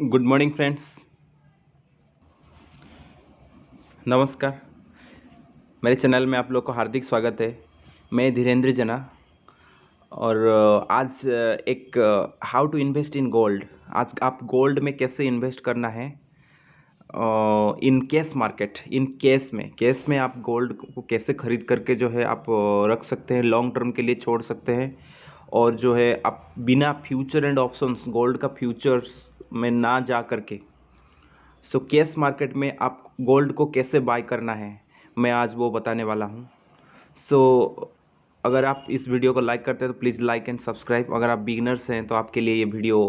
Good morning friends. नमस्कार। मेरे channel में आप लोग को हार्दिक स्वागत है। मैं धीरेंद्र जना और आज एक how to invest in gold. आज आप गोल्ड में कैसे इन्वेस्ट करना है in cash market, in cash में आप गोल्ड को कैसे खरीद करके जो है आप रख सकते हैं, लॉन्ग टर्म के लिए छोड़ सकते हैं। और जो है आप बिना फ्यूचर एंड ऑप्शंस गोल्ड का फ्यूचर्स में ना जा करके कैश मार्केट में आप गोल्ड को कैसे बाय करना है, मैं आज वो बताने वाला हूँ। अगर आप इस वीडियो को लाइक करते हैं तो प्लीज़ लाइक एंड सब्सक्राइब। अगर आप बिगिनर्स हैं तो आपके लिए ये वीडियो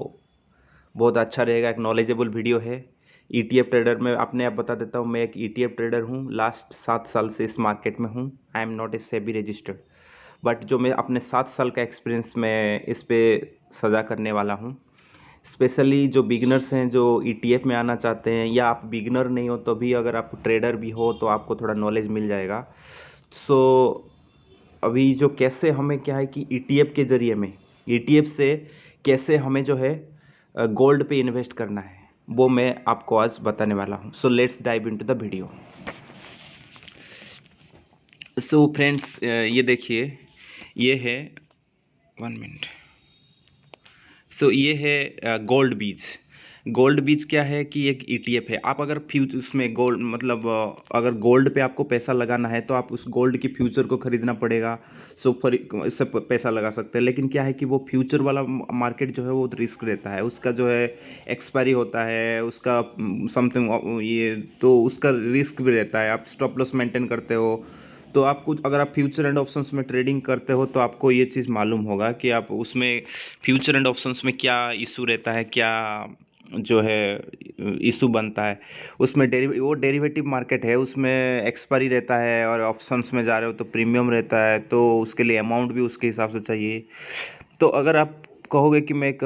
बहुत अच्छा रहेगा, एक नॉलेजेबल वीडियो है। ETF ट्रेडर में अपने आप बता देता हूँ, मैं एक ETF ट्रेडर हूँ। लास्ट 7 साल से इस मार्केट में हूँ। I am not a SEBI registered, but जो मैं अपने 7 साल का एक्सपीरियंस में इस पे सजा करने वाला हूँ। स्पेशली जो बिगिनर्स हैं, जो ETF में आना चाहते हैं, या आप बिगिनर नहीं हो तो भी अगर आप ट्रेडर भी हो तो आपको थोड़ा नॉलेज मिल जाएगा। अभी जो कैसे हमें क्या है कि ETF के ज़रिए में ETF से कैसे हमें जो है गोल्ड पे इन्वेस्ट करना है, वो मैं आपको आज बताने वाला हूँ। Let's dive into the video. Friends, ये देखिए, ये है 1 मिनट। ये है गोल्ड बीज। गोल्ड बीज क्या है कि एक ETF है। आप अगर उसमें गोल्ड मतलब अगर गोल्ड पे आपको पैसा लगाना है तो आप उस गोल्ड के फ्यूचर को खरीदना पड़ेगा। फिर इससे पैसा लगा सकते हैं, लेकिन क्या है कि वो फ्यूचर वाला मार्केट जो है वो रिस्क रहता है। उसका जो है एक्सपायरी होता है, उसका समथिंग ये तो उसका रिस्क भी रहता है। आप स्टॉप लॉस मेंटेन करते हो तो आप कुछ, अगर आप फ्यूचर एंड ऑप्शंस में ट्रेडिंग करते हो तो आपको ये चीज़ मालूम होगा कि आप उसमें फ्यूचर एंड ऑप्शंस में क्या इशू रहता है, क्या जो है इशू बनता है। उसमें वो डेरिवेटिव मार्केट है, उसमें एक्सपायरी रहता है, और ऑप्शंस में जा रहे हो तो प्रीमियम रहता है, तो उसके लिए अमाउंट भी उसके हिसाब से चाहिए। तो अगर आप कहोगे कि मैं एक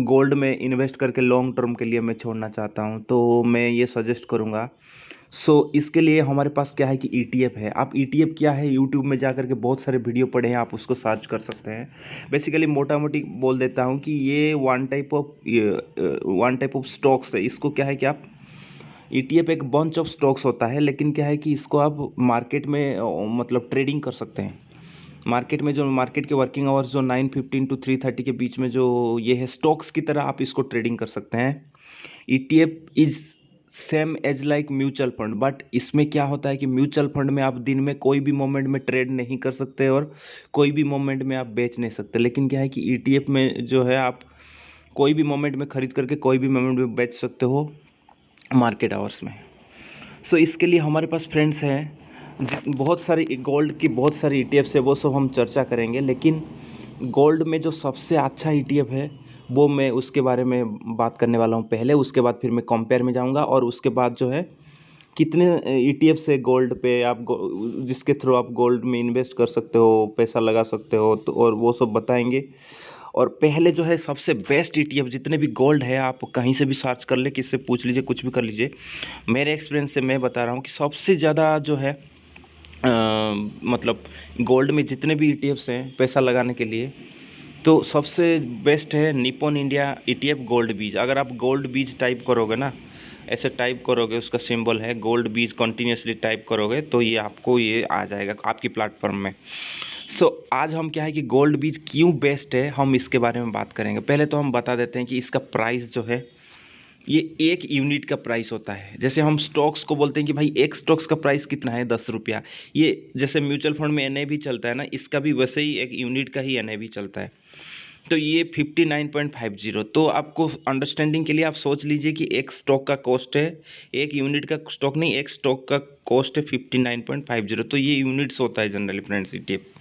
गोल्ड में इन्वेस्ट करके लॉन्ग टर्म के लिए मैं छोड़ना चाहता हूँ, तो मैं ये सजेस्ट करूँगा। इसके लिए हमारे पास क्या है कि ETF है। आप ETF क्या है, यूट्यूब में जा कर के बहुत सारे वीडियो पड़े हैं, आप उसको सर्च कर सकते हैं। बेसिकली मोटा मोटी बोल देता हूँ कि ये वन टाइप ऑफ स्टॉक्स है। इसको क्या है कि आप ETF एक बंच ऑफ स्टॉक्स होता है, लेकिन क्या है कि इसको आप मार्केट में मतलब ट्रेडिंग कर सकते हैं। मार्केट में जो मार्केट के वर्किंग आवर्स जो 9:15 to 3:30 के बीच में जो ये है, स्टॉक्स की तरह आप इसको ट्रेडिंग कर सकते हैं। ETF is same as like mutual fund, but इसमें क्या होता है कि म्यूचुअल फंड में आप दिन में कोई भी मोमेंट में ट्रेड नहीं कर सकते और कोई भी मोमेंट में आप बेच नहीं सकते। लेकिन क्या है कि ETF में जो है आप कोई भी मोमेंट में खरीद करके कोई भी मोमेंट में बेच सकते हो मार्केट आवर्स में। इसके लिए हमारे पास फ्रेंड्स हैं, बहुत सारी गोल्ड की बहुत सारी ETFs है, वो सब हम चर्चा करेंगे। लेकिन गोल्ड में जो सबसे अच्छा ETF है वो मैं उसके बारे में बात करने वाला हूँ पहले। उसके बाद फिर मैं कंपेयर में जाऊँगा, और उसके बाद जो है कितने ETFs है गोल्ड पे, आप जिसके थ्रू आप गोल्ड में इन्वेस्ट कर सकते हो, पैसा लगा सकते हो, तो और वो सब बताएंगे। और पहले जो है सबसे बेस्ट ETF जितने भी गोल्ड है, आप कहीं से भी सर्च कर ले, किससे पूछ लीजिए, कुछ भी कर लीजिए, मेरे एक्सपीरियंस से मैं बता रहा हूँ कि सबसे ज़्यादा जो है मतलब गोल्ड में जितने भी ETFs हैं पैसा लगाने के लिए, तो सबसे बेस्ट है निप्पॉन इंडिया ETF गोल्ड बीज। अगर आप गोल्ड बीज टाइप करोगे ना, ऐसे टाइप करोगे, उसका सिंबल है गोल्ड बीज, कंटिन्यूसली टाइप करोगे तो ये आपको ये आ जाएगा आपकी प्लेटफॉर्म में। आज हम क्या है कि गोल्ड बीज क्यों बेस्ट है, हम इसके बारे में बात करेंगे। पहले तो हम बता देते हैं कि इसका प्राइस जो है, ये 1 यूनिट का प्राइस होता है। जैसे हम स्टॉक्स को बोलते हैं कि भाई एक स्टॉक्स का प्राइस कितना है, 10 रुपया। ये जैसे म्यूचुअल फंड में NAV चलता है ना, इसका भी वैसे ही 1 यूनिट का ही NAV चलता है। तो ये 59.50। तो आपको अंडरस्टैंडिंग के लिए आप सोच लीजिए कि एक स्टॉक का कॉस्ट है, 1 यूनिट का स्टॉक नहीं, एक स्टॉक का कॉस्ट है 59.50। तो ये यूनिट्स होता है जनरली फ्रेंड्स ETF।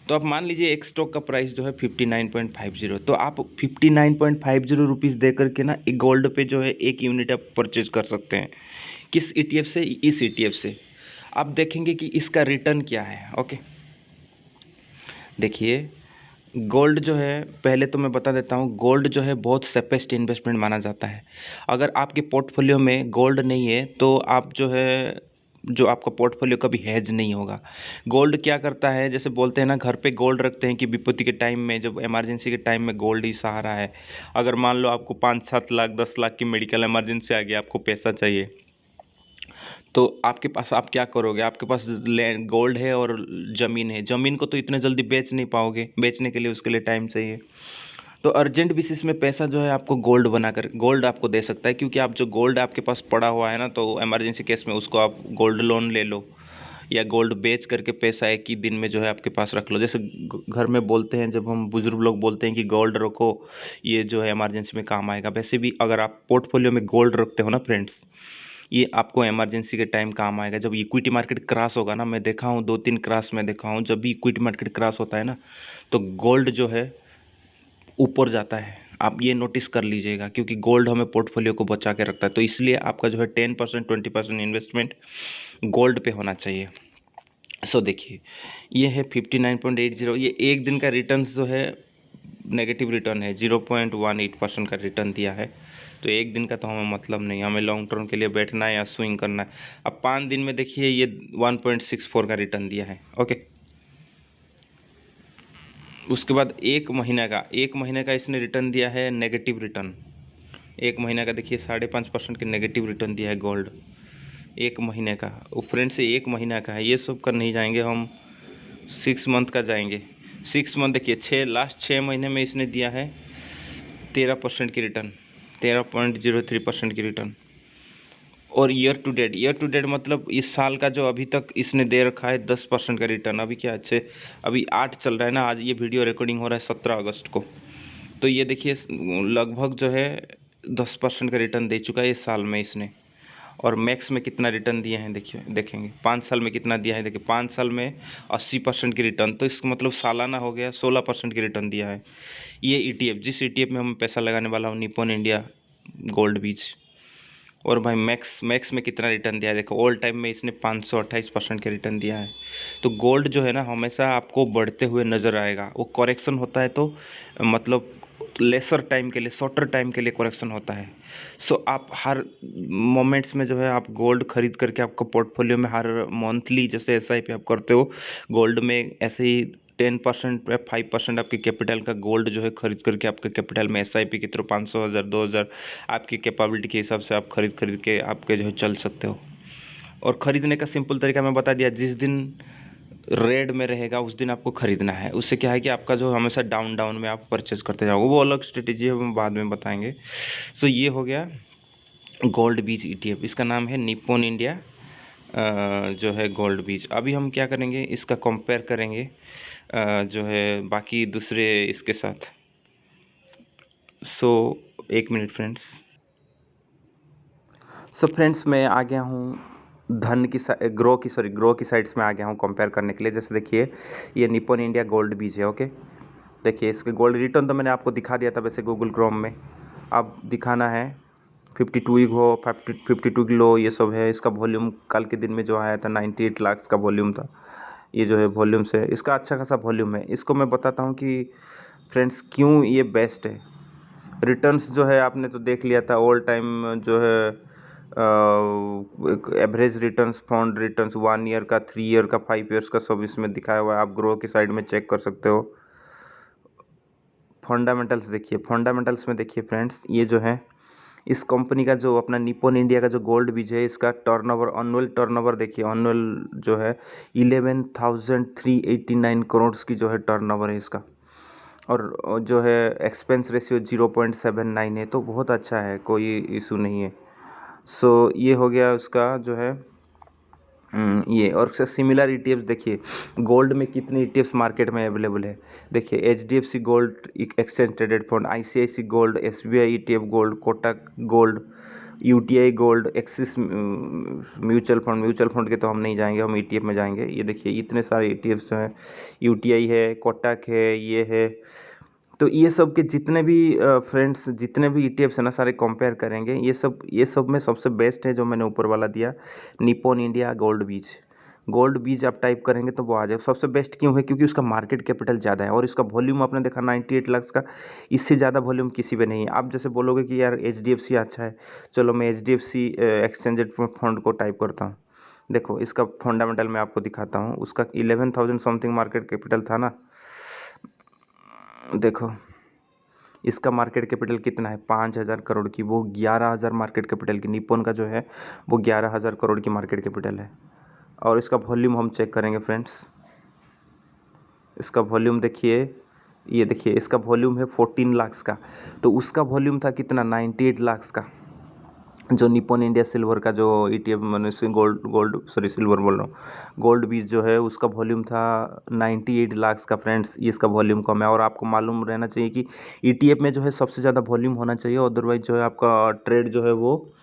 तो आप मान लीजिए एक स्टॉक का प्राइस जो है 59.50, तो आप 59.50 रुपीज़ दे करके ना एक गोल्ड पे जो है 1 यूनिट आप परचेज कर सकते हैं। किस ETF से? इस ETF से। आप देखेंगे कि इसका रिटर्न क्या है। ओके, देखिए, गोल्ड जो है, पहले तो मैं बता देता हूँ, गोल्ड जो है बहुत सेफेस्ट इन्वेस्टमेंट माना जाता है। अगर आपके पोर्टफोलियो में गोल्ड नहीं है तो आप जो है जो आपका पोर्टफोलियो कभी हेज नहीं होगा। गोल्ड क्या करता है, जैसे बोलते हैं ना, घर पे गोल्ड रखते हैं कि विपत्ति के टाइम में, जब इमरजेंसी के टाइम में गोल्ड ही सहारा है। अगर मान लो आपको 5-7 लाख 10 लाख की मेडिकल इमरजेंसी आ गई, आपको पैसा चाहिए, तो आपके पास आप क्या करोगे? आपके पास लैंड गोल्ड है और ज़मीन है। ज़मीन को तो इतने जल्दी बेच नहीं पाओगे, बेचने के लिए उसके लिए टाइम चाहिए। तो अर्जेंट बेसिस में पैसा जो है आपको गोल्ड बनाकर गोल्ड आपको दे सकता है, क्योंकि आप जो गोल्ड आपके पास पड़ा हुआ है ना, तो इमरजेंसी केस में उसको आप गोल्ड लोन ले लो, या गोल्ड बेच करके पैसा एक ही दिन में जो है आपके पास रख लो। जैसे घर में बोलते हैं, जब हम बुजुर्ग लोग बोलते हैं कि गोल्ड रखो, ये जो है इमरजेंसी में काम आएगा, वैसे भी अगर आप पोर्टफोलियो में गोल्ड रखते हो ना फ्रेंड्स, ये आपको इमरजेंसी के टाइम काम आएगा। जब इक्विटी मार्केट क्रैश होगा ना, मैं देखा हूँ 2-3 क्रैश मैं देखा हूँ, जब भी इक्विटी मार्केट क्रैश होता है ना, तो गोल्ड जो है ऊपर जाता है। आप ये नोटिस कर लीजिएगा, क्योंकि गोल्ड हमें पोर्टफोलियो को बचा के रखता है। तो इसलिए आपका जो है 10% 20% इन्वेस्टमेंट गोल्ड पे होना चाहिए। सो देखिए, ये है 59.80। ये एक दिन का रिटर्न्स जो है नेगेटिव रिटर्न है, 0.18% का रिटर्न दिया है। तो एक दिन का तो हमें मतलब नहीं, हमें लॉन्ग टर्म के लिए बैठना है या स्विंग करना है। अब 5 दिन में देखिए, ये 1.64 का रिटर्न दिया है। ओके, उसके बाद एक महीने का इसने रिटर्न दिया है, नेगेटिव रिटर्न। एक महीने का देखिए 5.5% के नेगेटिव रिटर्न दिया है गोल्ड, एक महीने का। वो फ्रेंड से एक महीना का है, ये सब कर नहीं जाएंगे हम, 6 मंथ का जाएंगे। 6 मंथ देखिए, लास्ट 6 महीने में इसने दिया है 13% की रिटर्न, 13.03% की रिटर्न। और ईयर टू डेट मतलब इस साल का जो अभी तक इसने दे रखा है 10% का रिटर्न। अभी क्या अच्छे, अभी 8 चल रहा है ना, आज ये वीडियो रिकॉर्डिंग हो रहा है 17 अगस्त को। तो ये देखिए लगभग जो है 10% का रिटर्न दे चुका है इस साल में इसने। और मैक्स में कितना रिटर्न दिए हैं देखिए, देखेंगे 5 साल में कितना दिया है। देखिए 5 साल में 80% की रिटर्न, तो इसका मतलब सालाना हो गया 16% की रिटर्न दिया है। ये ETF, जिस ETF में हम पैसा लगाने वाला हूँ, निप्पॉन इंडिया गोल्ड बीज। और भाई मैक्स में कितना रिटर्न दिया है देखो, ऑल टाइम में इसने 528% का रिटर्न दिया है। तो गोल्ड जो है ना, हमेशा आपको बढ़ते हुए नज़र आएगा। वो करेक्शन होता है तो मतलब लेसर टाइम के लिए, शॉर्टर टाइम के लिए करेक्शन होता है। सो आप हर मोमेंट्स में जो है आप गोल्ड खरीद करके आपको पोर्टफोलियो में हर मंथली, जैसे SIP आप करते हो गोल्ड में, ऐसे ही 10% या 5% आपके कैपिटल का गोल्ड जो है खरीद करके आपके कैपिटल में SIP के थ्रू 500, 1000, 2000 आपकी कैपेबिलिटी के हिसाब से आप खरीद के आपके जो है चल सकते हो। और ख़रीदने का सिंपल तरीका मैं बता दिया, जिस दिन रेड में रहेगा उस दिन आपको ख़रीदना है। उससे क्या है कि आपका जो हमेशा डाउन में आप परचेज़ करते जाओगे, वो अलग स्ट्रेटेजी है, हम बाद में बताएंगे। सो ये हो गया गोल्ड बीज ETF, इसका नाम है निप्पॉन इंडिया जो है गोल्ड बीज। अभी हम क्या करेंगे, इसका कंपेयर करेंगे जो है बाकी दूसरे इसके साथ। सो एक मिनट फ्रेंड्स। सो फ्रेंड्स, मैं आ गया हूँ धन की ग्रो की साइड्स में आ गया हूँ कंपेयर करने के लिए। जैसे देखिए, ये निप्पॉन इंडिया गोल्ड बीज है। ओके, देखिए इसके गोल्ड रिटर्न तो मैंने आपको दिखा दिया था वैसे गूगल क्रोम में। अब दिखाना है 52 हो, 52 किलो, ये सब है। इसका वॉल्यूम कल के दिन में जो आया था 98 लाख का वॉल्यूम था। ये जो है वॉल्यूम से इसका अच्छा खासा वॉल्यूम है। इसको मैं बताता हूँ कि फ्रेंड्स क्यों ये बेस्ट है। रिटर्न्स जो है आपने तो देख लिया था, ऑल टाइम जो है average returns, fund returns 1 year का, 3 ईयर का, 5 ईयर्स का, सब इसमें दिखाया हुआ है। आप ग्रो की साइड में चेक कर सकते हो। फंडामेंटल्स देखिए, फंडामेंटल्स में देखिए फ्रेंड्स, ये जो है इस कंपनी का जो अपना निप्पॉन इंडिया का जो गोल्ड बीज है, इसका टर्नओवर, एनुअल टर्नओवर देखिए, एनुअल जो है 11,389 करोड़ की जो है टर्नओवर है इसका। और जो है एक्सपेंस रेशियो 0.79 है, तो बहुत अच्छा है, कोई इशू नहीं है। सो ये हो गया उसका जो है ये। और सिमिलर ETFs देखिए, गोल्ड में कितने ETFs मार्केट में अवेलेबल है। देखिए HDFC gold exchange traded fund, ICICI gold, SBI ETF gold, Kotak gold, UTI gold, axis mutual fund के तो हम नहीं जाएंगे, हम ETF में जाएंगे। ये देखिए इतने सारे ETFs जो हैं, UTI है, कोटक है, ये है। तो ये सब के जितने भी फ्रेंड्स, जितने भी ETFs है ना, सारे कंपेयर करेंगे। ये सब में सबसे बेस्ट है जो मैंने ऊपर वाला दिया, निप्पॉन इंडिया गोल्ड बीज। गोल्ड बीज आप टाइप करेंगे तो वो आ जाएगा। सबसे बेस्ट क्यों है, क्योंकि उसका मार्केट कैपिटल ज़्यादा है और इसका वॉल्यूम आपने देखा 98 लाख का, इससे ज़्यादा वॉल्यूम किसी पे नहीं है। आप जैसे बोलोगे कि यार HDFC अच्छा है, चलो मैं HDFC एक्सचेंज फंड को टाइप करता हूँ। देखो इसका फंडामेंटल मैं आपको दिखाता हूँ। उसका 11,000 समथिंग मार्केट कैपिटल था ना। देखो इसका मार्केट कैपिटल कितना है, 5,000 करोड़ की। वो 11,000 मार्केट कैपिटल की, निप्पॉन का जो है वो 11,000 करोड़ की मार्केट कैपिटल है। और इसका वॉल्यूम हम चेक करेंगे फ्रेंड्स। इसका वॉल्यूम देखिए, ये देखिए इसका वॉल्यूम है 14 लाख का। तो उसका वॉल्यूम था कितना, 98 लाख का। जो निप्पॉन इंडिया सिल्वर का जो ETF मैंने सिल्वर बोल रहा हूँ, गोल्ड बीज जो है उसका वॉल्यूम था 98 लाख का फ्रेंड्स। ये इसका वॉल्यूम कम है। और आपको मालूम रहना चाहिए कि ETF में जो है सबसे ज़्यादा वॉल्यूम होना चाहिए, अदरवाइज जो है आपका ट्रेड जो है वो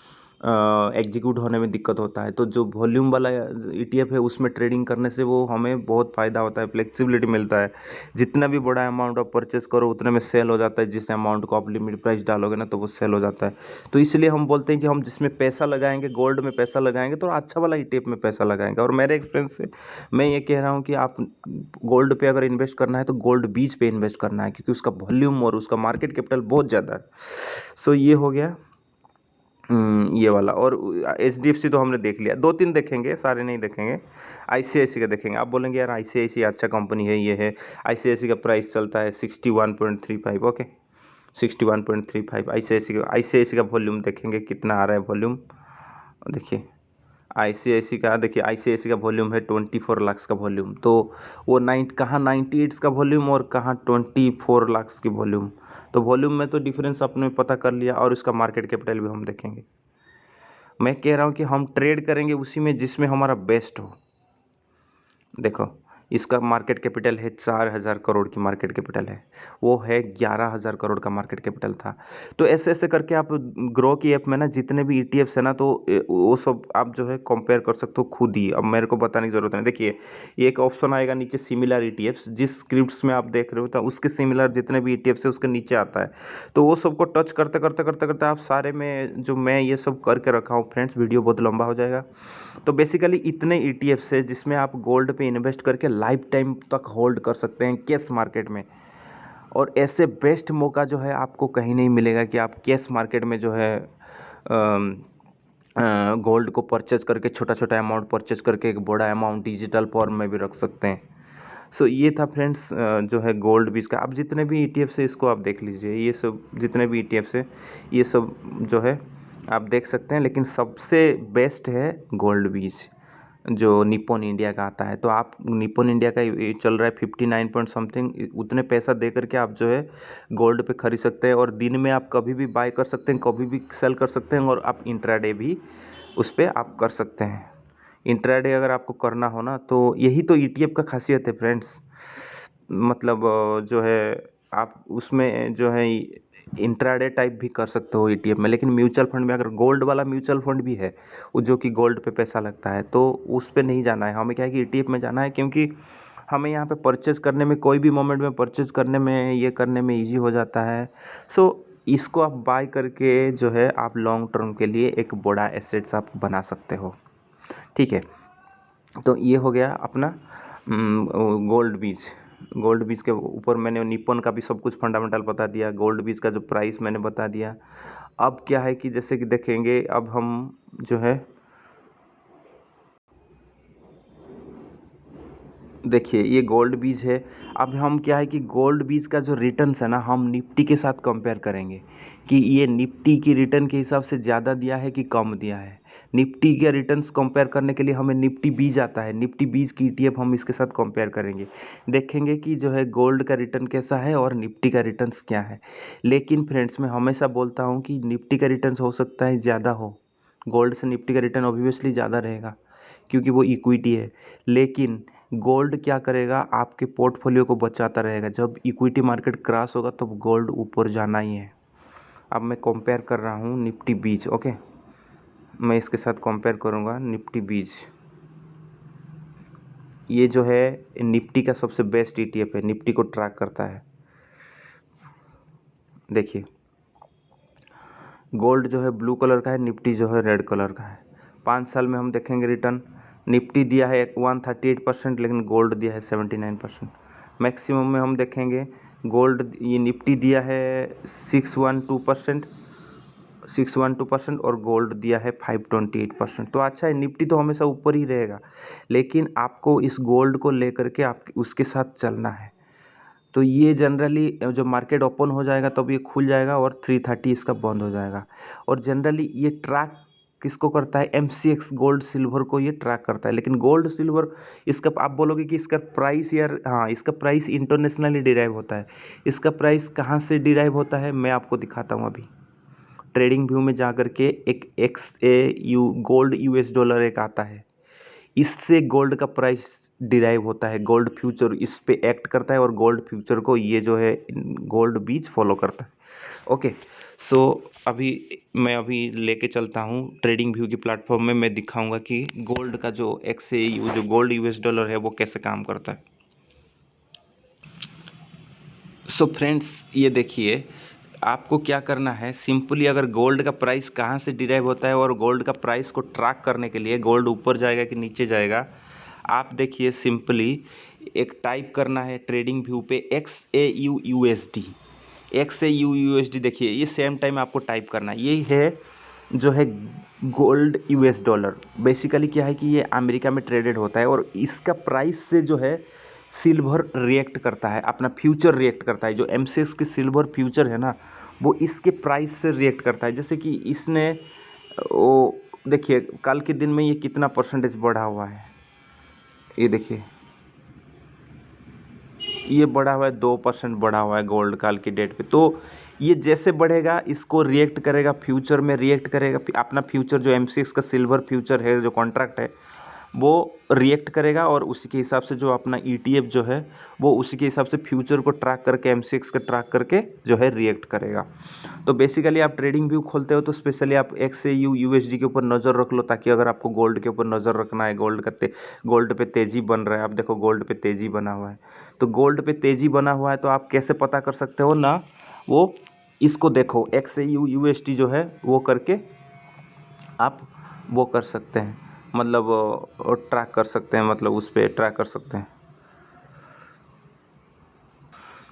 एग्जीक्यूट होने में दिक्कत होता है। तो जो वॉल्यूम वाला ETF है उसमें ट्रेडिंग करने से वो हमें बहुत फ़ायदा होता है, फ्लेक्सिबिलिटी मिलता है। जितना भी बड़ा अमाउंट आप परचेस करो उतने में सेल हो जाता है। जिस अमाउंट को आप लिमिट प्राइस डालोगे ना तो वो सेल हो जाता है। तो इसलिए हम बोलते हैं कि हम जिसमें पैसा लगाएंगे, गोल्ड में पैसा लगाएंगे तो अच्छा वाला ETF में पैसा लगाएंगे। और मेरे एक्सपीरियंस से मैं ये कह रहा हूँ कि आप गोल्ड पे अगर इन्वेस्ट करना है तो गोल्ड बीज पे इन्वेस्ट करना है, क्योंकि उसका वॉल्यूम और उसका मार्केट कैपिटल बहुत ज़्यादा है। सो ये हो गया ये वाला। और HDFC तो हमने देख लिया, 2-3 देखेंगे, सारे नहीं देखेंगे। ICICI का देखेंगे। आप बोलेंगे यार ICICI अच्छा कंपनी है, ये है। ICICI का प्राइस चलता है 61.35, ओके 61.35 ICICI का वॉल्यूम देखेंगे कितना आ रहा है वॉल्यूम। देखिए ICICI का वॉल्यूम है 24 लाख का वॉल्यूम। तो वो कहाँ 98 का वॉल्यूम और कहाँ 24 लाख की वॉल्यूम। तो वॉल्यूम में तो डिफरेंस आपने पता कर लिया। और इसका मार्केट कैपिटल भी हम देखेंगे। मैं कह रहा हूँ कि हम ट्रेड करेंगे उसी में जिसमें हमारा बेस्ट हो। देखो इसका मार्केट कैपिटल है 4,000 करोड़ की मार्केट कैपिटल है, वो है 11,000 करोड़ का मार्केट कैपिटल था। तो ऐसे ऐसे करके आप ग्रो की ऐप में ना जितने भी ETFs है ना, तो वो सब आप जो है कंपेयर कर सकते हो खुद ही। अब मेरे को बताने की ज़रूरत नहीं। देखिए ये एक ऑप्शन आएगा नीचे, सिमिलर ETFs, जिस स्क्रिप्ट्स में आप देख रहे हो तो उसके सिमिलर जितने भी ETFs है उसके नीचे आता है। तो वो सबको टच करते करते करते करते आप सारे में जो मैं ये सब करके रखा हूँ फ्रेंड्स, वीडियो बहुत लंबा हो जाएगा। तो बेसिकली इतने ETFs है जिसमें आप गोल्ड पे इन्वेस्ट करके लाइफ टाइम तक होल्ड कर सकते हैं कैश मार्केट में। और ऐसे बेस्ट मौका जो है आपको कहीं नहीं मिलेगा कि आप कैश मार्केट में जो है गोल्ड को परचेज करके छोटा छोटा अमाउंट परचेज करके एक बड़ा अमाउंट डिजिटल फॉर्म में भी रख सकते हैं। सो ये था फ्रेंड्स जो है गोल्ड बीज का। अब जितने भी ETFs है इसको आप देख लीजिए, ये सब जितने भी ETFs है ये सब जो है आप देख सकते हैं। लेकिन सबसे बेस्ट है गोल्ड बीज जो निप्पॉन इंडिया का आता है। तो आप निप्पॉन इंडिया का ये चल रहा है 59 पॉइंट समथिंग, उतने पैसा दे करके आप जो है गोल्ड पे खरीद सकते हैं। और दिन में आप कभी भी बाय कर सकते हैं, कभी भी सेल कर सकते हैं। और आप इंट्राडे भी उस पर आप कर सकते हैं। इंट्राडे अगर आपको करना हो ना तो यही तो ETF का खासियत है फ्रेंड्स। मतलब जो है आप उसमें जो है इंट्राडे टाइप भी कर सकते हो ETF में। लेकिन म्यूचुअल फंड में अगर गोल्ड वाला म्यूचुअल फंड भी है वो जो कि गोल्ड पे पैसा लगता है, तो उस पे नहीं जाना है हमें। क्या है कि ETF में जाना है, क्योंकि हमें यहाँ पे परचेज़ करने में कोई भी मोमेंट में परचेज़ करने में ये करने में ईजी हो जाता है। सो इसको आप बाय करके जो है आप लॉन्ग टर्म के लिए एक बड़ा एसेट्स आप बना सकते हो। ठीक है, तो ये हो गया अपना गोल्ड बीज। गोल्ड बीज के ऊपर मैंने निप्पॉन का भी सब कुछ फंडामेंटल बता दिया, गोल्ड बीज का जो प्राइस मैंने बता दिया। अब क्या है कि जैसे कि देखेंगे, अब हम जो है देखिए ये गोल्ड बीज है। अब हम क्या है कि गोल्ड बीज का जो रिटर्न्स है ना, हम निफ्टी के साथ कंपेयर करेंगे कि ये निफ्टी की रिटर्न के हिसाब से ज़्यादा दिया है कि कम दिया है। निफ्टी के रिटर्न्स कंपेयर करने के लिए हमें निफ्टी बीज आता है, निफ्टी बीज की ETF हम इसके साथ कंपेयर करेंगे, देखेंगे कि जो है गोल्ड का रिटर्न कैसा है और निफ्टी का रिटर्न्स क्या है। लेकिन फ्रेंड्स मैं हमेशा बोलता हूँ कि निफ्टी का रिटर्न्स हो सकता है ज़्यादा हो, गोल्ड से निफ्टी का रिटर्न ऑब्वियसली ज़्यादा रहेगा क्योंकि वो इक्विटी है। लेकिन गोल्ड क्या करेगा, आपके पोर्टफोलियो को बचाता रहेगा। जब इक्विटी मार्केट क्रैश होगा तब गोल्ड ऊपर जाना ही है। अब मैं कंपेयर कर रहा हूँ निफ्टी बीज, ओके, मैं इसके साथ कंपेयर करूँगा निफ्टी बीज। ये जो है निफ्टी का सबसे बेस्ट ETF है, निफ्टी को ट्रैक करता है। देखिए गोल्ड जो है ब्लू कलर का है, निफ्टी जो है रेड कलर का है। 5 साल में हम देखेंगे रिटर्न, निफ्टी दिया है 138%, लेकिन गोल्ड दिया है 79%। मैक्सिमम में हम देखेंगे गोल्ड, ये निफ्टी दिया है 612%, 612% और गोल्ड दिया है 528%। तो अच्छा है, निफ्टी तो हमेशा ऊपर ही रहेगा, लेकिन आपको इस गोल्ड को लेकर के आप उसके साथ चलना है। तो ये जनरली जो मार्केट ओपन हो जाएगा तब ये खुल जाएगा और 330 इसका बंद हो जाएगा। और जनरली ये ट्रैक किसको करता है? MCX गोल्ड सिल्वर को ये ट्रैक करता है। लेकिन गोल्ड सिल्वर इसका आप बोलोगे कि इसका प्राइस यार, हाँ, इसका प्राइस इंटरनेशनली डिराइव होता है। इसका प्राइस कहाँ से डिराइव होता है मैं आपको दिखाता हूँ अभी। ट्रेडिंग व्यू में जा कर के एक XAU गोल्ड US डॉलर एक आता है, इससे गोल्ड का प्राइस डिराइव होता है। गोल्ड फ्यूचर इस पे एक्ट करता है और गोल्ड फ्यूचर को ये जो है गोल्ड बीज फॉलो करता है। ओके, सो मैं लेके चलता हूँ ट्रेडिंग व्यू की प्लेटफॉर्म में। मैं दिखाऊंगा कि गोल्ड का जो XAU जो गोल्ड US डॉलर है वो कैसे काम करता है। सो फ्रेंड्स, ये देखिए, आपको क्या करना है सिंपली, अगर गोल्ड का प्राइस कहाँ से डिराइव होता है और गोल्ड का प्राइस को ट्रैक करने के लिए गोल्ड ऊपर जाएगा कि नीचे जाएगा, आप देखिए सिंपली एक टाइप करना है ट्रेडिंग व्यू पे XAU USD। XAU USD देखिए, ये सेम टाइम आपको टाइप करना है। यही है जो है गोल्ड US डॉलर। बेसिकली क्या है कि ये अमेरिका में ट्रेडेड होता है और इसका प्राइस से जो है सिल्वर रिएक्ट करता है, अपना फ्यूचर रिएक्ट करता है। जो MCX की सिल्वर फ्यूचर है ना, वो इसके प्राइस से रिएक्ट करता है। जैसे कि इसने वो देखिए कल के दिन में ये कितना परसेंटेज बढ़ा हुआ है, ये देखिए, ये बढ़ा हुआ है 2% बढ़ा हुआ है गोल्ड कल की डेट पे। तो ये जैसे बढ़ेगा इसको रिएक्ट करेगा, फ्यूचर में रिएक्ट करेगा। अपना फ्यूचर जो MCX का सिल्वर फ्यूचर है, जो कॉन्ट्रैक्ट है, वो रिएक्ट करेगा और उसी के हिसाब से जो अपना ETF जो है वो उसी के हिसाब से फ्यूचर को ट्रैक करके MCX का ट्रैक करके जो है रिएक्ट करेगा। तो बेसिकली आप ट्रेडिंग व्यू खोलते हो तो स्पेशली आप XAU USD के ऊपर नज़र रख लो, ताकि अगर आपको गोल्ड के ऊपर नज़र रखना है, गोल्ड पे तेज़ी बन रहा है। आप देखो गोल्ड पे तेज़ी बना हुआ है, तो गोल्ड पे तेज़ी बना हुआ है तो आप कैसे पता कर सकते हो ना, वो इसको देखो XAU USD जो है वो करके आप वो कर सकते हैं, मतलब ट्रैक कर सकते हैं, मतलब उस पर ट्रैक कर सकते हैं।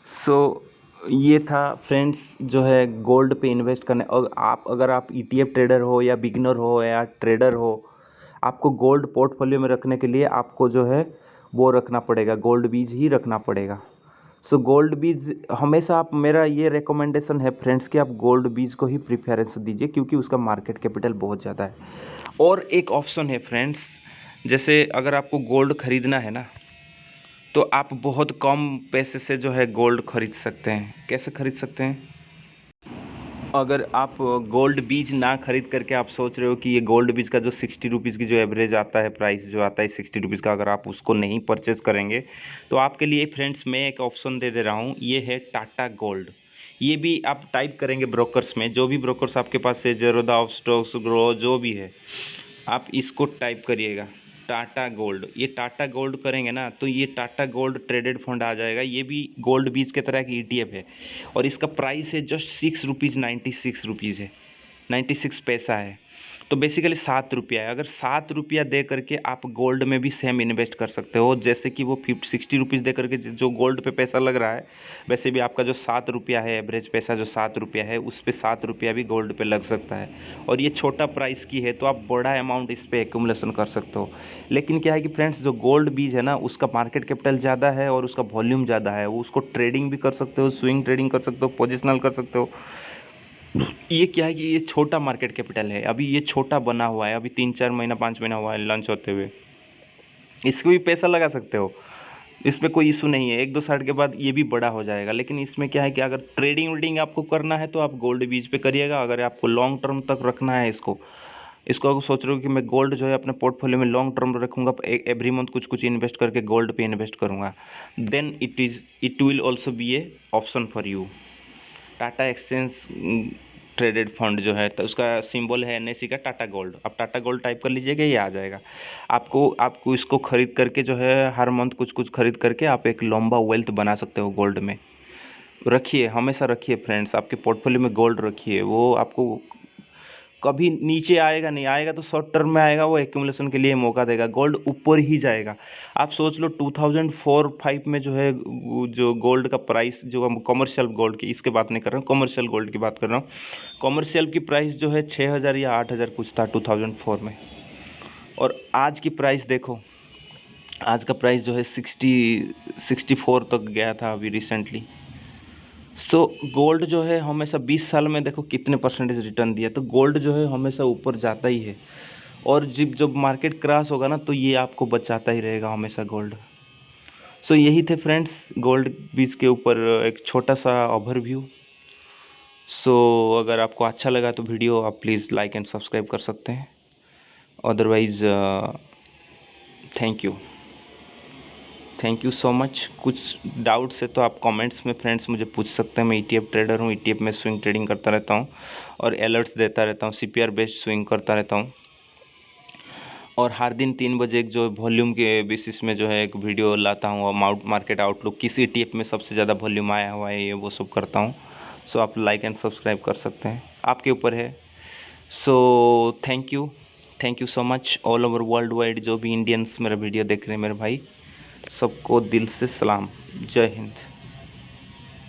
सो ये था फ्रेंड्स जो है गोल्ड पे इन्वेस्ट करने। और आप अगर आप ETF ट्रेडर हो या बिगिनर हो या ट्रेडर हो, आपको गोल्ड पोर्टफोलियो में रखने के लिए आपको जो है वो रखना पड़ेगा, गोल्ड बीज ही रखना पड़ेगा। सो गोल्ड बीज हमेशा आप, मेरा ये रिकमेंडेशन है फ्रेंड्स कि आप गोल्ड बीज को ही प्रीफरेंस दीजिए, क्योंकि उसका मार्केट कैपिटल बहुत ज़्यादा है। और एक ऑप्शन है फ्रेंड्स, जैसे अगर आपको गोल्ड खरीदना है ना, तो आप बहुत कम पैसे से जो है गोल्ड खरीद सकते हैं। कैसे खरीद सकते हैं? अगर आप गोल्ड बीज ना खरीद करके आप सोच रहे हो कि ये गोल्ड बीज का जो 60 रुपीज़ की जो एवरेज आता है, प्राइस जो आता है 60 रुपीज़ का, अगर आप उसको नहीं परचेज़ करेंगे तो आपके लिए फ्रेंड्स मैं एक ऑप्शन दे रहा हूँ। ये है टाटा गोल्ड। ये भी आप टाइप करेंगे ब्रोकर्स में, जो भी ब्रोकर्स आपके पास है, ज़ेरोधा, स्टॉक्स ग्रो, जो भी है, आप इसको टाइप करिएगा टाटा गोल्ड। ये टाटा गोल्ड करेंगे ना तो ये टाटा गोल्ड ट्रेडेड फंड आ जाएगा। ये भी गोल्ड बीज के तरह की ETF है और इसका प्राइस है जस्ट 6 रुपीज़ 96 रुपीज़ है, 96 पैसा है। तो बेसिकली 7 रुपया है। अगर 7 रुपया दे करके आप गोल्ड में भी सेम इन्वेस्ट कर सकते हो, जैसे कि वो 60 रुपीज़ दे करके जो गोल्ड पे पैसा लग रहा है, वैसे भी आपका जो 7 रुपया है एवरेज पैसा, जो 7 रुपया है, उस पर 7 रुपया भी गोल्ड पे लग सकता है। और ये छोटा प्राइस की है तो आप बड़ा अमाउंट इस पर एक्यूमुलेशन कर सकते हो। लेकिन क्या है कि फ्रेंड्स, जो गोल्ड बीज है ना, उसका मार्केट कैपिटल ज़्यादा है और उसका वॉल्यूम ज़्यादा है। वो उसको ट्रेडिंग भी कर सकते हो, स्विंग ट्रेडिंग कर सकते हो, पोजिशनल कर सकते हो। ये क्या है कि ये छोटा मार्केट कैपिटल है, अभी ये छोटा बना हुआ है, अभी 3-4 महीना 5 महीना हुआ है लॉन्च होते हुए। इसको भी पैसा लगा सकते हो, इसमें कोई इशू नहीं है। 1-2 साल के बाद ये भी बड़ा हो जाएगा। लेकिन इसमें क्या है कि अगर ट्रेडिंग वेडिंग आपको करना है तो आप गोल्ड बीज पे करिएगा। अगर आपको लॉन्ग टर्म तक रखना है इसको इसको अगर सोच रहे हो कि मैं गोल्ड जो है अपने पोर्टफोलियो में लॉन्ग टर्म रखूंगा, एवरी मंथ कुछ कुछ इन्वेस्ट करके गोल्ड पे इन्वेस्ट करूंगा, then it will also be a option for you. Tata exchange traded fund जो है, तो उसका सिंबल है NSE का टाटा गोल्ड। आप टाटा गोल्ड टाइप कर लीजिएगा, ये आ जाएगा। आपको इसको खरीद करके जो है हर मंथ कुछ कुछ खरीद करके आप एक लंबा वेल्थ बना सकते हो गोल्ड में। रखिए, हमेशा रखिए फ्रेंड्स, आपके पोर्टफोलियो में गोल्ड रखिए, वो आपको कभी नीचे आएगा नहीं, आएगा तो शॉर्ट टर्म में आएगा, वो एक्यूमुलेशन के लिए मौका देगा। गोल्ड ऊपर ही जाएगा। आप सोच लो 2004-5 में जो है जो गोल्ड का प्राइस, जो हम कमर्शियल गोल्ड की इसके बात नहीं कर रहा हूँ, कमर्शियल गोल्ड की बात कर रहा हूँ। कमर्शियल की प्राइस जो है 6,000 या 8,000 कुछ था 2004 में। और आज की प्राइस देखो, आज का प्राइस जो है 64 तक गया था अभी रिसेंटली। सो गोल्ड जो है हमेशा 20 साल में देखो कितने परसेंटेज रिटर्न दिया, तो गोल्ड जो है हमेशा ऊपर जाता ही है। और जब मार्केट क्रैश होगा ना, तो ये आपको बचाता ही रहेगा हमेशा गोल्ड। सो यही थे फ्रेंड्स गोल्ड बीच के ऊपर एक छोटा सा ओवरव्यू। सो अगर आपको अच्छा लगा तो वीडियो आप प्लीज़ लाइक एंड सब्सक्राइब कर सकते हैं। Otherwise thank you so much. कुछ डाउट्स है तो आप कमेंट्स में फ्रेंड्स मुझे पूछ सकते हैं। मैं ETF ट्रेडर हूँ, ETF में स्विंग ट्रेडिंग करता रहता हूँ और अलर्ट्स देता रहता हूँ, CPR बेस्ड स्विंग करता रहता हूँ। और हर दिन 3 बजे एक जो वॉल्यूम के बेसिस में जो है एक वीडियो लाता हूँ, और मार्केट आउटलुक किस ETF में सबसे ज़्यादा वॉल्यूम आया हुआ है, ये वो सब करता हूँ। सो आप लाइक एंड सब्सक्राइब कर सकते हैं, आपके ऊपर है। So thank you so much all over world wide जो भी इंडियंस मेरा वीडियो देख रहे हैं, मेरे भाई सबको दिल से सलाम। जय हिंद।